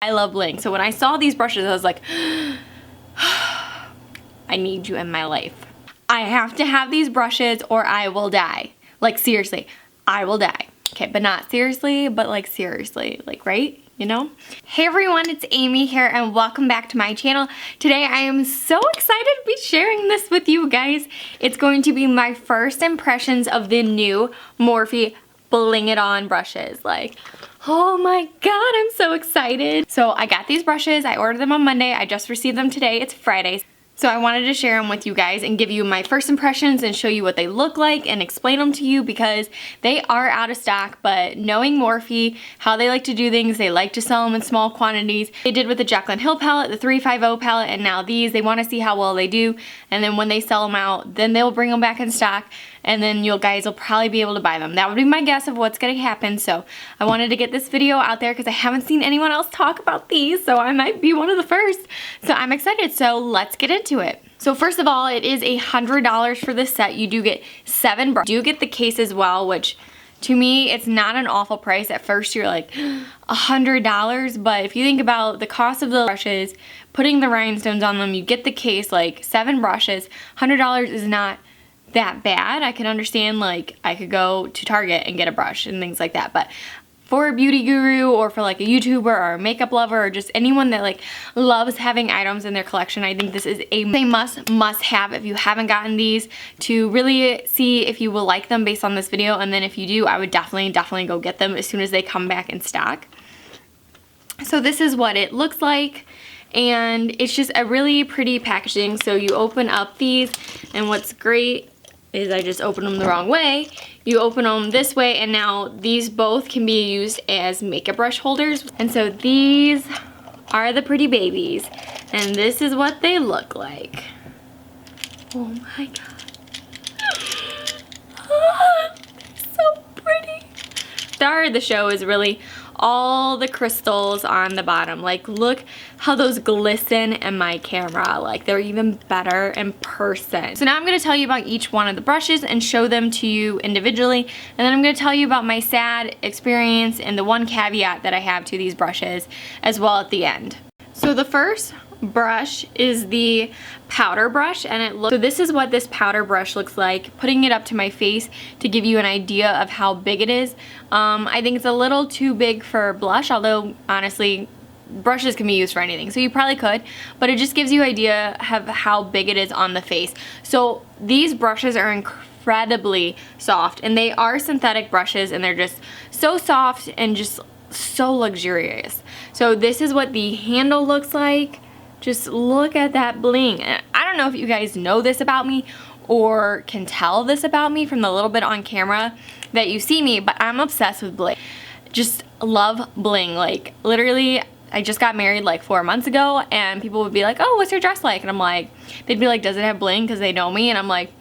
I love Bling. So when I saw these brushes, I was like, I need you in my life. I have to have these brushes or I will die. Like seriously, I will die. Okay, but not seriously, but like seriously, like right? You know? Hey everyone, it's Amy here and welcome back to my channel. Today I am so excited to be sharing this with you guys. It's going to be my first impressions of the new Morphe Bling It On brushes. Like, oh my god, I'm so excited. So I got these brushes, I ordered them on Monday, I just received them today, it's Friday. So I wanted to share them with you guys and give you my first impressions and show you what they look like and explain them to you because they are out of stock, but knowing Morphe, how they like to do things, they like to sell them in small quantities. They did with the Jaclyn Hill palette, the 350 palette, and now these. They want to see how well they do, and then when they sell them out, then they'll bring them back in stock, and then you guys will probably be able to buy them. That would be my guess of what's going to happen, so I wanted to get this video out there because I haven't seen anyone else talk about these, so I might be one of the first. So I'm excited, so let's get into it. So first of all, it is $100 for this set. You do get 7 brushes. You do get the case as well, which to me, it's not an awful price. At first you're like, $100, but if you think about the cost of the brushes, putting the rhinestones on them, you get the case, like 7 brushes, $100 is not that bad. I can understand, like, I could go to Target and get a brush and things like that, but for a beauty guru or for like a YouTuber or a makeup lover or just anyone that like loves having items in their collection, I think this is a must have if you haven't gotten these, to really see if you will like them based on this video. And then if you do, I would definitely go get them as soon as they come back in stock. So this is what it looks like, and it's just a really pretty packaging. So you open up these, and what's great is I just opened them the wrong way. You open them this way, and now these both can be used as makeup brush holders. And so these are the pretty babies, and this is what they look like. Oh my god. So pretty. The star of the show is really all the crystals on the bottom. Like, look how those glisten in my camera. Like, they're even better in person. So now I'm going to tell you about each one of the brushes and show them to you individually, and then I'm going to tell you about my sad experience and the one caveat that I have to these brushes as well at the end. So the first brush is the powder brush, and it looks, so this is what this powder brush looks like. Putting it up to my face to give you an idea of how big it is. I think it's a little too big for blush, although honestly brushes can be used for anything, so you probably could, but it just gives you an idea of how big it is on the face. So these brushes are incredibly soft, and they are synthetic brushes, and they're just so soft and just so luxurious. So this is what the handle looks like. Just look at that bling. And I don't know if you guys know this about me or can tell this about me from the little bit on camera that you see me, but I'm obsessed with bling. Just love bling. Like, literally, I just got married like 4 months ago, and people would be like, oh, what's your dress like? And I'm like, they'd be like, does it have bling? Because they know me. And I'm like,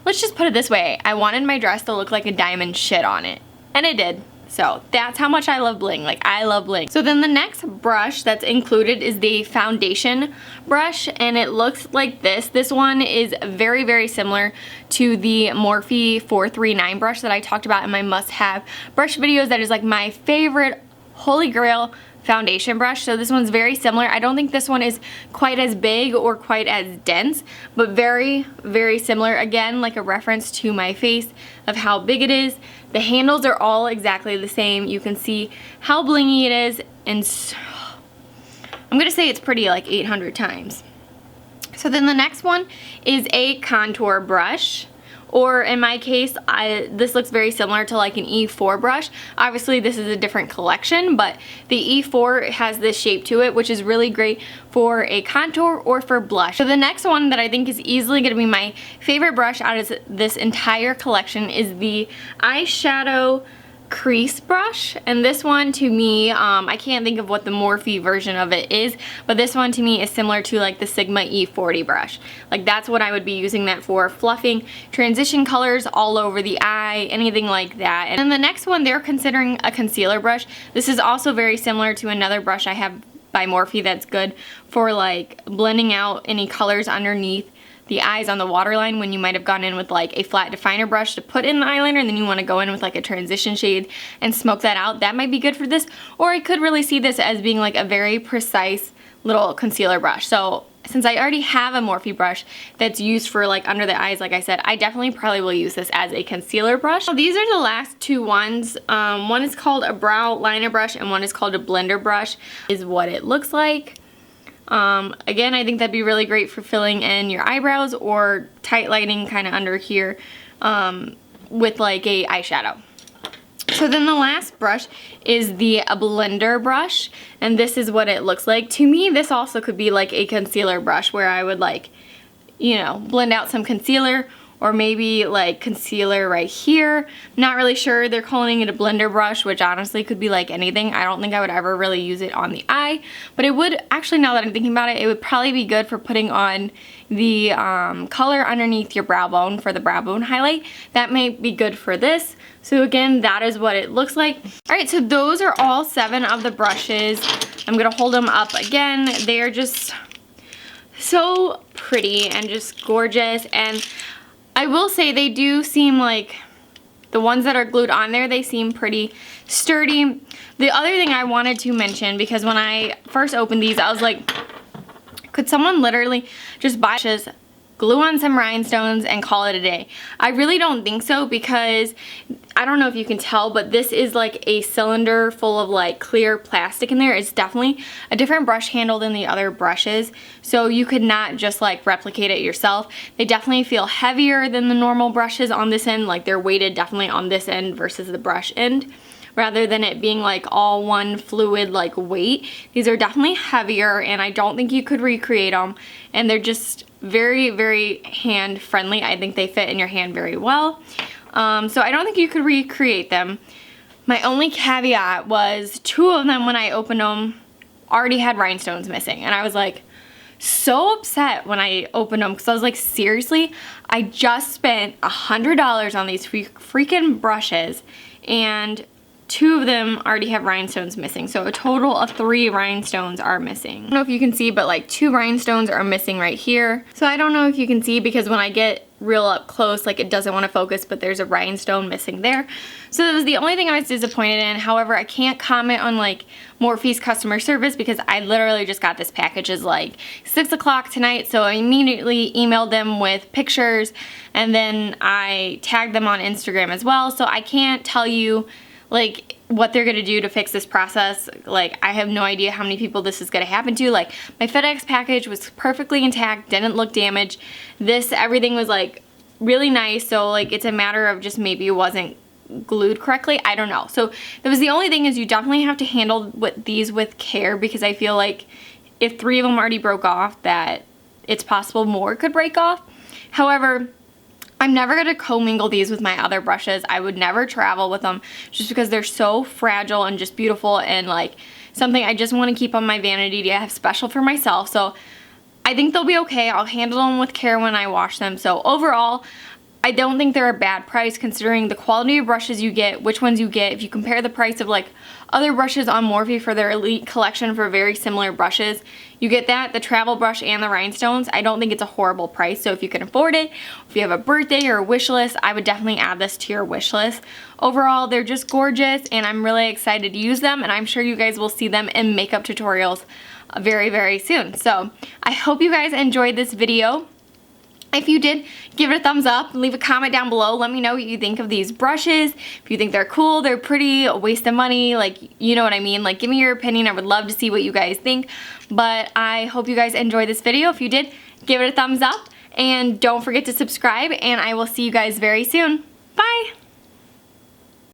let's just put it this way. I wanted my dress to look like a diamond shit on it. And it did. So that's how much I love bling. Like, I love bling. So then the next brush that's included is the foundation brush, and it looks like this. This one is very similar to the Morphe 439 brush that I talked about in my must-have brush videos. That is like my favorite holy grail foundation brush. So this one's very similar. I don't think this one is quite as big or quite as dense, but very similar. Again, like a reference to my face of how big it is. The handles are all exactly the same. You can see how blingy it is, and so, I'm gonna say it's pretty like 800 times. So then the next one is a contour brush, or in my case, this looks very similar to like an E4 brush. Obviously this is a different collection, but the E4 has this shape to it, which is really great for a contour or for blush. So the next one that I think is easily going to be my favorite brush out of this entire collection is the Eyeshadow Crease brush, and this one to me, I can't think of what the Morphe version of it is, but this one to me is similar to like the Sigma E40 brush. Like, that's what I would be using that for, fluffing transition colors all over the eye, anything like that. And then the next one, they're considering a concealer brush. This is also very similar to another brush I have by Morphe that's good for like blending out any colors underneath the eyes on the waterline when you might have gone in with like a flat definer brush to put in the eyeliner, and then you want to go in with like a transition shade and smoke that out. That might be good for this. Or I could really see this as being like a very precise little concealer brush. So since I already have a Morphe brush that's used for like under the eyes, like I said, I definitely probably will use this as a concealer brush. So these are the last two ones. One is called a brow liner brush and one is called a blender brush, is what it looks like. Again, I think that'd be really great for filling in your eyebrows or tight lighting kind of under here with like a eyeshadow. So then the last brush is the blender brush, and this is what it looks like. To me, this also could be like a concealer brush where I would like, you know, blend out some concealer, or maybe like concealer right here. Not really sure. They're calling it a blender brush, which honestly could be like anything. I don't think I would ever really use it on the eye, but it would actually, now that I'm thinking about it, it would probably be good for putting on the color underneath your brow bone for the brow bone highlight. That may be good for this. So again, that is what it looks like. All right, so those are all 7 of the brushes. I'm gonna hold them up again. They are just so pretty and just gorgeous, and I will say they do seem like the ones that are glued on there, they seem pretty sturdy. The other thing I wanted to mention, because when I first opened these, I was like, could someone literally just buy just glue on some rhinestones and call it a day? I really don't think so, because I don't know if you can tell, but this is like a cylinder full of like clear plastic in there. It's definitely a different brush handle than the other brushes, so you could not just like replicate it yourself. They definitely feel heavier than the normal brushes on this end, like they're weighted definitely on this end versus the brush end, rather than it being like all one fluid like weight. These are definitely heavier, and I don't think you could recreate them, and they're just very, very hand friendly. I think they fit in your hand very well. So I don't think you could recreate them. My only caveat was 2 of them, when I opened them, already had rhinestones missing, and I was like so upset when I opened them, because I was like, seriously, I just spent $100 on these freaking brushes, and 2 of them already have rhinestones missing. So a total of 3 rhinestones are missing. I don't know if you can see, but like 2 rhinestones are missing right here. So I don't know if you can see, because when I get real up close, like it doesn't want to focus, but there's a rhinestone missing there. So that was the only thing I was disappointed in. However, I can't comment on like Morphe's customer service, because I literally just got this package as like 6 o'clock tonight. So I immediately emailed them with pictures, and then I tagged them on Instagram as well. So I can't tell you like what they're gonna do to fix this process. Like, I have no idea how many people this is gonna happen to. Like, my FedEx package was perfectly intact, didn't look damaged. This, everything was like really nice, so like it's a matter of just maybe it wasn't glued correctly. I don't know. So that was the only thing, is you definitely have to handle these with care, because I feel like if 3 of them already broke off, that it's possible more could break off. However, I'm never going to commingle these with my other brushes. I would never travel with them, just because they're so fragile and just beautiful, and like something I just want to keep on my vanity to have special for myself. So I think they'll be okay. I'll handle them with care when I wash them. So overall, I don't think they're a bad price, considering the quality of brushes you get, which ones you get. If you compare the price of like other brushes on Morphe for their Elite collection for very similar brushes, you get that, the travel brush and the rhinestones. I don't think it's a horrible price. So if you can afford it, if you have a birthday or a wish list, I would definitely add this to your wish list. Overall, they're just gorgeous, and I'm really excited to use them, and I'm sure you guys will see them in makeup tutorials very, very soon. So I hope you guys enjoyed this video. If you did, give it a thumbs up, leave a comment down below. Let me know what you think of these brushes. If you think they're cool, they're pretty, a waste of money, like, you know what I mean. Like, give me your opinion. I would love to see what you guys think. But I hope you guys enjoyed this video. If you did, give it a thumbs up, and don't forget to subscribe, and I will see you guys very soon. Bye!